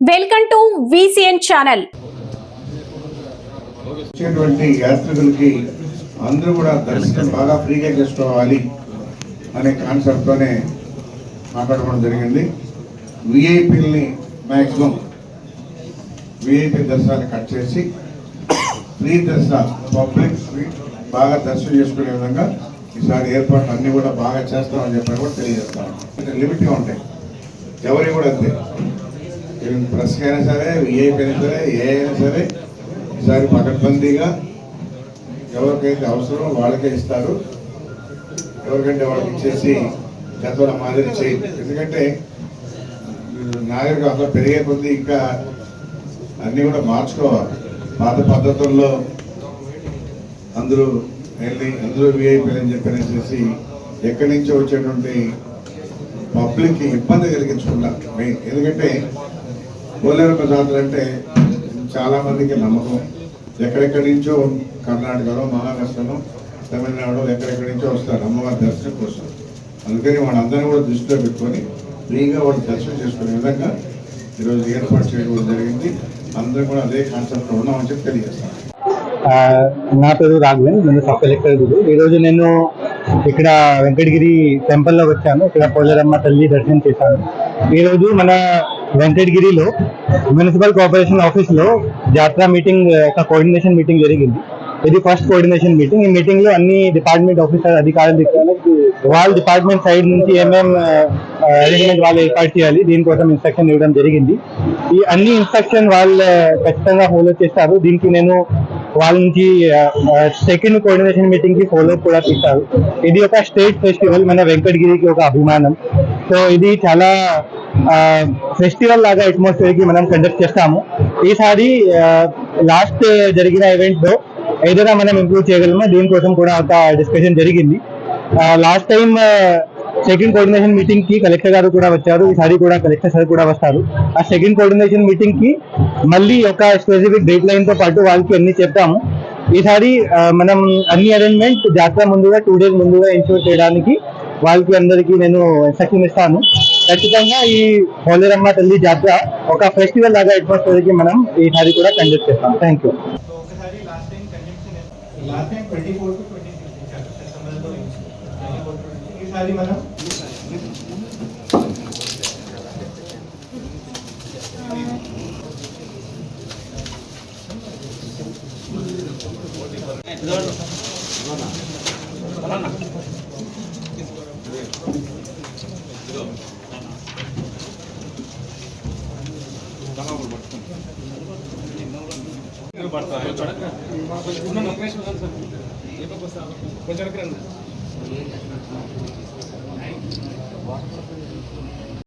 Welcome to VCN channel. యాత్రికులకి అందరూ కూడా దర్శనం బాగా ఫ్రీగా చేసుకోవాలి అనే కాన్సెప్ట్తోనే మాట్లాడుకోవడం జరిగింది. విఐపీలని మ్యాక్సిమం విఐపీ దర్శనాన్ని కట్ చేసి ఫ్రీ దర్శనాలు పబ్లిక్ బాగా దర్శనం చేసుకునే విధంగా ఈసారి ఏర్పాట్లు అన్నీ కూడా బాగా చేస్తామని చెప్పని కూడా తెలియజేస్తాం. లిమిట్గా ఉంటాయి, ఎవరి కూడా అంతే, ప్రెస్కి అయినా సరే విఐపీ అయినా సరే ఏ అయినా సరే ఈసారి పకడ్బందీగా ఎవరికైతే అవసరమో వాళ్ళకే ఇస్తారు. ఎవరికంటే వాళ్ళకి ఇచ్చేసి గతంలో మాదిరి చేయదు. ఎందుకంటే నాగరికత అంతా పెరిగే కొద్దీ ఇంకా అన్నీ కూడా మార్చుకోవాలి. పాత పద్ధతుల్లో అందరూ విఐపీలు అని చెప్పనేసి ఎక్కడి నుంచో వచ్చేటువంటి పబ్లిక్కి ఇబ్బంది కలిగించకుండా మెయిన్. ఎందుకంటే పోలేరమ్మ జాతర అంటే చాలామందికి నమ్మకం. ఎక్కడెక్కడి నుంచో కర్ణాటకలో, మహారాష్ట్రలో, తమిళనాడులో ఎక్కడెక్కడి నుంచో వస్తారు అమ్మవారి దర్శనం కోసం. అందుకని వాళ్ళందరినీ కూడా దృష్టిలో పెట్టుకొని ఫ్రీగా వాళ్ళు దర్శనం చేసుకునే విధంగా ఈరోజు ఏర్పాటు చేయడం జరిగింది. అందరూ కూడా అదే కాన్సెప్ట్లో ఉన్నామని చెప్పి తెలియజేస్తాను. నా పేరు రాఘవన్, నేను సబ్ కలెక్టర్ గురు. ఈరోజు నేను ఇక్కడ వెంకటగిరి టెంపుల్లో వచ్చాను. ఇక్కడ పోలేరమ్మ తల్లి దర్శనం చేశాను. ఈరోజు మన వెంకటగిరిలో మున్సిపల్ కార్పొరేషన్ ఆఫీస్లో జాతర మీటింగ్, ఒక కోఆర్డినేషన్ మీటింగ్ జరిగింది. ఇది ఫస్ట్ కోఆర్డినేషన్ మీటింగ్. ఈ మీటింగ్లో అన్ని డిపార్ట్మెంట్ ఆఫీసర్ అధికారులు వాళ్ళ డిపార్ట్మెంట్ సైడ్ నుంచి ఏమేమి అరేంజ్మెంట్ వాళ్ళు ఏర్పాటు చేయాలి దీనికోసం ఇన్స్ట్రక్షన్ ఇవ్వడం జరిగింది. ఈ అన్ని ఇన్స్ట్రక్షన్ వాళ్ళు ఖచ్చితంగా ఫాలో చేస్తారు. దీనికి నేను వాళ్ళ నుంచి సెకండ్ కోఆర్డినేషన్ మీటింగ్ కి ఫాలో కూడా తీస్తారు. ఇది ఒక స్టేట్ ఫెస్టివల్, మన వెంకటగిరికి ఒక అభిమానం. సో ఇది చాలా ఫెస్టివల్ లాగా అట్మాస్ఫియర్ కి మనం కండక్ట్ చేస్తాము. ఈసారి లాస్ట్ జరిగిన ఈవెంట్ లో ఏదైనా మనం ఇంప్రూవ్ చేయగలమో దీనికోసం కూడా ఒక డిస్కషన్ జరిగింది. Last time second coordination meeting కి కలెక్టర్ గారు కూడా వచ్చారు. ఈసారి కూడా కలెక్టర్ సార్ కూడా వస్తారు. ఆ సెకండ్ కోఆర్డినేషన్ మీటింగ్ కి మళ్ళీ ఒక స్పెసిఫిక్ డేట్ లైన్ తో పాటు వాళ్ళకి అన్ని చెప్తాము. ఈసారి మనం అన్ని అరేంజ్మెంట్ జాతర ముందుగా 2 days ముందుగా ఇన్షూర్ చేయడానికి వాళ్ళకి అందరికీ నేను ఇన్స్ట్రక్షన్ ఇస్తాను. ఖచ్చితంగా ఈ పోలేరమ్మ తల్లి జాతర ఒక ఫెస్టివల్ లాగా అట్మాస్ఫియర్ కి మనం ఈసారి కూడా కండక్ట్ చేస్తాం. Thank you. ఈసారి మనం కొంచెం